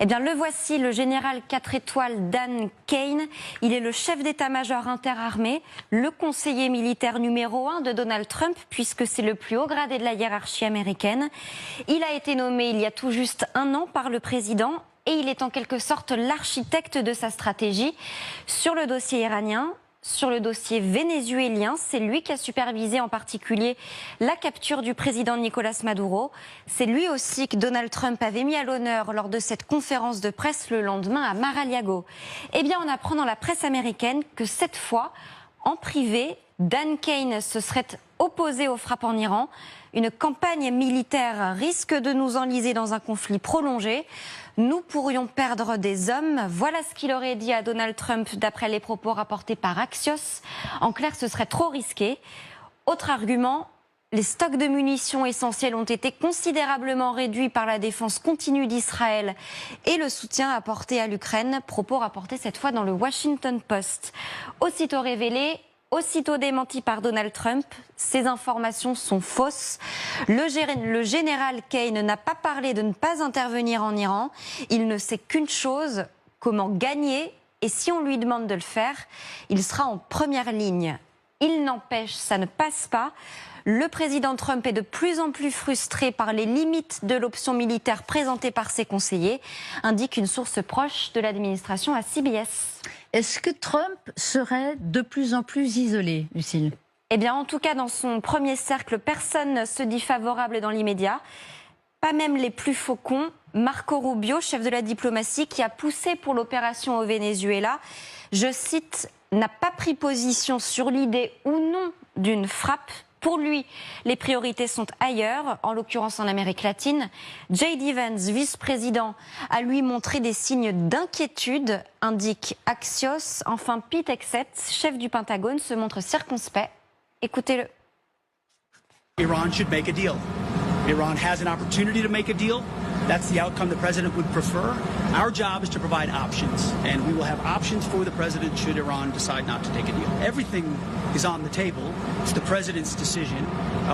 Eh bien, le voici, le général 4 étoiles Dan Kane. Il est le chef d'état-major interarmé, le conseiller militaire numéro 1 de Donald Trump, puisque c'est le plus haut gradé de la hiérarchie américaine. Il a été nommé il y a tout juste un an par le président et il est en quelque sorte l'architecte de sa stratégie sur le dossier iranien. Sur le dossier vénézuélien, c'est lui qui a supervisé en particulier la capture du président Nicolas Maduro. C'est lui aussi que Donald Trump avait mis à l'honneur lors de cette conférence de presse le lendemain à Mar-a-Lago. Eh bien, on apprend dans la presse américaine que cette fois, en privé, Dan Kane se serait opposé aux frappes en Iran. Une campagne militaire risque de nous enliser dans un conflit prolongé. Nous pourrions perdre des hommes. Voilà ce qu'il aurait dit à Donald Trump d'après les propos rapportés par Axios. En clair, ce serait trop risqué. Autre argument, les stocks de munitions essentielles ont été considérablement réduits par la défense continue d'Israël et le soutien apporté à l'Ukraine. Propos rapportés cette fois dans le Washington Post. Aussitôt révélé, aussitôt démenti par Donald Trump, ces informations sont fausses. Le général Kane n'a pas parlé de ne pas intervenir en Iran. Il ne sait qu'une chose, comment gagner. Et si on lui demande de le faire, il sera en première ligne. Il n'empêche, ça ne passe pas. Le président Trump est de plus en plus frustré par les limites de l'option militaire présentée par ses conseillers, indique une source proche de l'administration à CBS. Est-ce que Trump serait de plus en plus isolé, Lucille? Eh bien, en tout cas, dans son premier cercle, personne ne se dit favorable dans l'immédiat. Pas même les plus faucons. Marco Rubio, chef de la diplomatie, qui a poussé pour l'opération au Venezuela, je cite, n'a pas pris position sur l'idée ou non d'une frappe. Pour lui, les priorités sont ailleurs, en l'occurrence en Amérique latine. J.D. Vance, vice-président, a lui montré des signes d'inquiétude, indique Axios. Enfin, Pete Hegseth, chef du Pentagone, se montre circonspect. Écoutez-le. Iran should make a deal. Iran has an opportunity to make a deal. That's the outcome the president would prefer. Our job is to provide options, and we will have options for the president should Iran decide not to take a deal. Everything is on the table. It's the president's decision.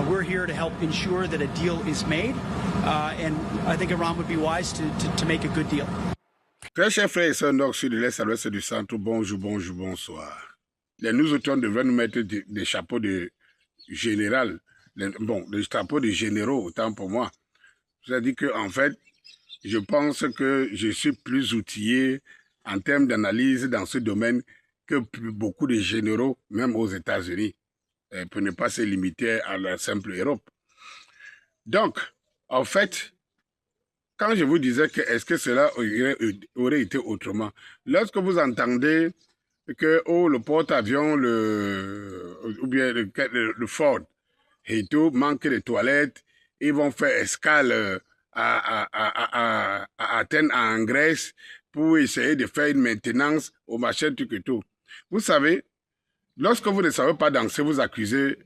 We're here to help ensure that a deal is made, and I think Iran would be wise to make a good deal. Très chers frères et sœurs nord, sud, de l'est à l'ouest du centre, bonjour, bonjour, bonsoir. Les nous autres devraient nous mettre des chapeaux de général, des chapeaux de généraux, autant pour moi. C'est-à-dire qu'en fait, je pense que je suis plus outillé en termes d'analyse dans ce domaine que beaucoup de généraux, même aux États-Unis, pour ne pas se limiter à la simple Europe. Donc, en fait, quand je vous disais que est-ce que cela aurait été autrement, lorsque vous entendez que le porte-avions, ou bien le Ford, et tout, manque de toilettes, ils vont faire escale à Athènes, en Grèce, pour essayer de faire une maintenance au machin, tout et tout. Vous savez, lorsque vous ne savez pas danser, vous accusez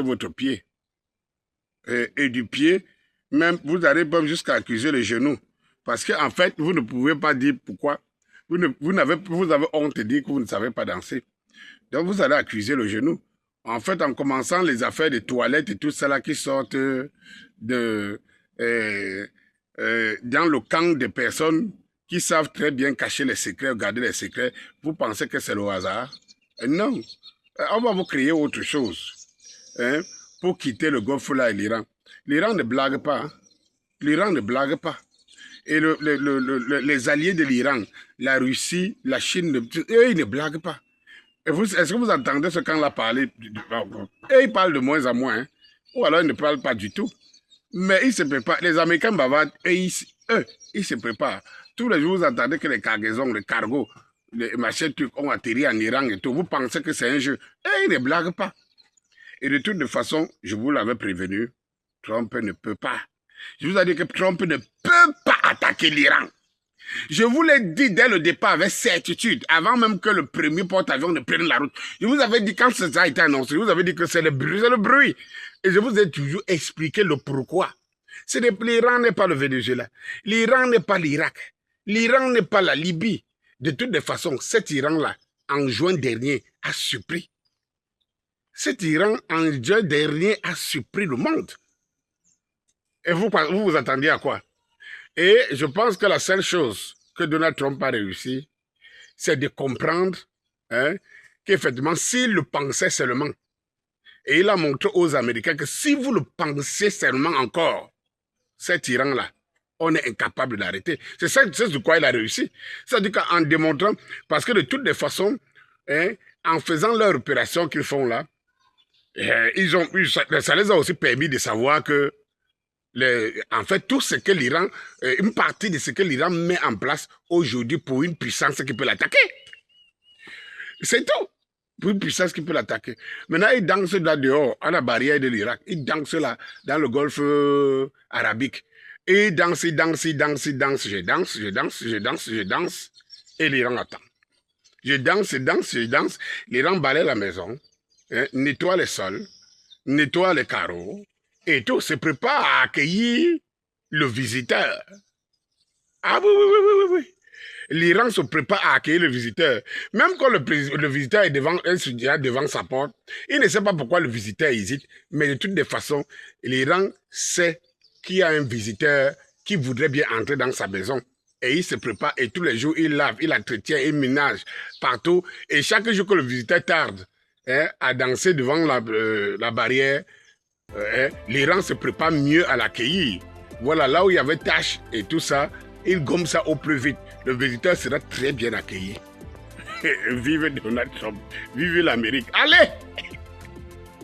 votre pied. Et du pied, même, vous allez même jusqu'à accuser le genou. Parce qu'en fait, vous ne pouvez pas dire pourquoi. Vous avez honte de dire que vous ne savez pas danser. Donc, vous allez accuser le genou. En fait, en commençant les affaires de toilettes et tout ça qui sortent dans le camp des personnes qui savent très bien cacher les secrets, garder les secrets, vous pensez que c'est le hasard? Non. On va vous créer autre chose pour quitter le Golfe là et l'Iran. L'Iran ne blague pas. Hein? L'Iran ne blague pas. Et les alliés de l'Iran, la Russie, la Chine, eux, ils ne blaguent pas. Est-ce que vous entendez ce camp-là parler? Et ils parlent de moins en moins. Hein? Ou alors ils ne parlent pas du tout. Mais ils se préparent. Les Américains bavardent et eux, ils se préparent. Tous les jours, vous entendez que les cargaisons, les cargos, les machins trucs ont atterri en Iran et tout. Vous pensez que c'est un jeu. Et ils ne blaguent pas. Et de toute façon, je vous l'avais prévenu, Trump ne peut pas. Je vous ai dit que Trump ne peut pas attaquer l'Iran. Je vous l'ai dit dès le départ avec certitude, avant même que le premier porte-avions ne prenne la route. Je vous avais dit, quand ça a été annoncé, je vous avais dit que c'est le bruit. Et je vous ai toujours expliqué le pourquoi. L'Iran n'est pas le Venezuela. L'Iran n'est pas l'Irak. L'Iran n'est pas la Libye. De toutes les façons, cet Iran-là, en juin dernier, a surpris. Cet Iran, en juin dernier, a surpris le monde. Et vous attendiez à quoi? Et je pense que la seule chose que Donald Trump a réussi, c'est de comprendre qu'effectivement, s'il le pensait seulement, et il a montré aux Américains que si vous le pensez seulement encore, cet Iran-là, on est incapable d'arrêter. C'est de quoi il a réussi. C'est-à-dire qu'en démontrant, parce que de toutes les façons, en faisant leur opération qu'ils font là, ça les a aussi permis de savoir que en fait, tout ce que l'Iran, une partie de ce que l'Iran met en place aujourd'hui pour une puissance qui peut l'attaquer. C'est tout. Pour une puissance qui peut l'attaquer. Maintenant, ils dansent là dehors, à la barrière de l'Irak. Ils dansent là, dans le golfe arabique. Et ils dansent, ils dansent, ils dansent, ils dansent. Je danse, je danse, je danse, je danse. Et l'Iran attend. Je danse, je danse, je danse. L'Iran balaie la maison, nettoie les sols, nettoie les carreaux. Et tout se prépare à accueillir le visiteur. Ah oui, oui, oui, oui, oui. L'Iran se prépare à accueillir le visiteur. Même quand le visiteur est devant sa porte, il ne sait pas pourquoi le visiteur hésite, mais de toutes les façons, l'Iran sait qu'il y a un visiteur qui voudrait bien entrer dans sa maison. Et il se prépare, et tous les jours, il lave, il entretient, il ménage partout. Et chaque jour que le visiteur tarde à danser devant la barrière, l'Iran se prépare mieux à l'accueillir. Voilà, là où il y avait tâches et tout ça, il gomme ça au plus vite. Le visiteur sera très bien accueilli. Vive Donald Trump, vive l'Amérique. Allez!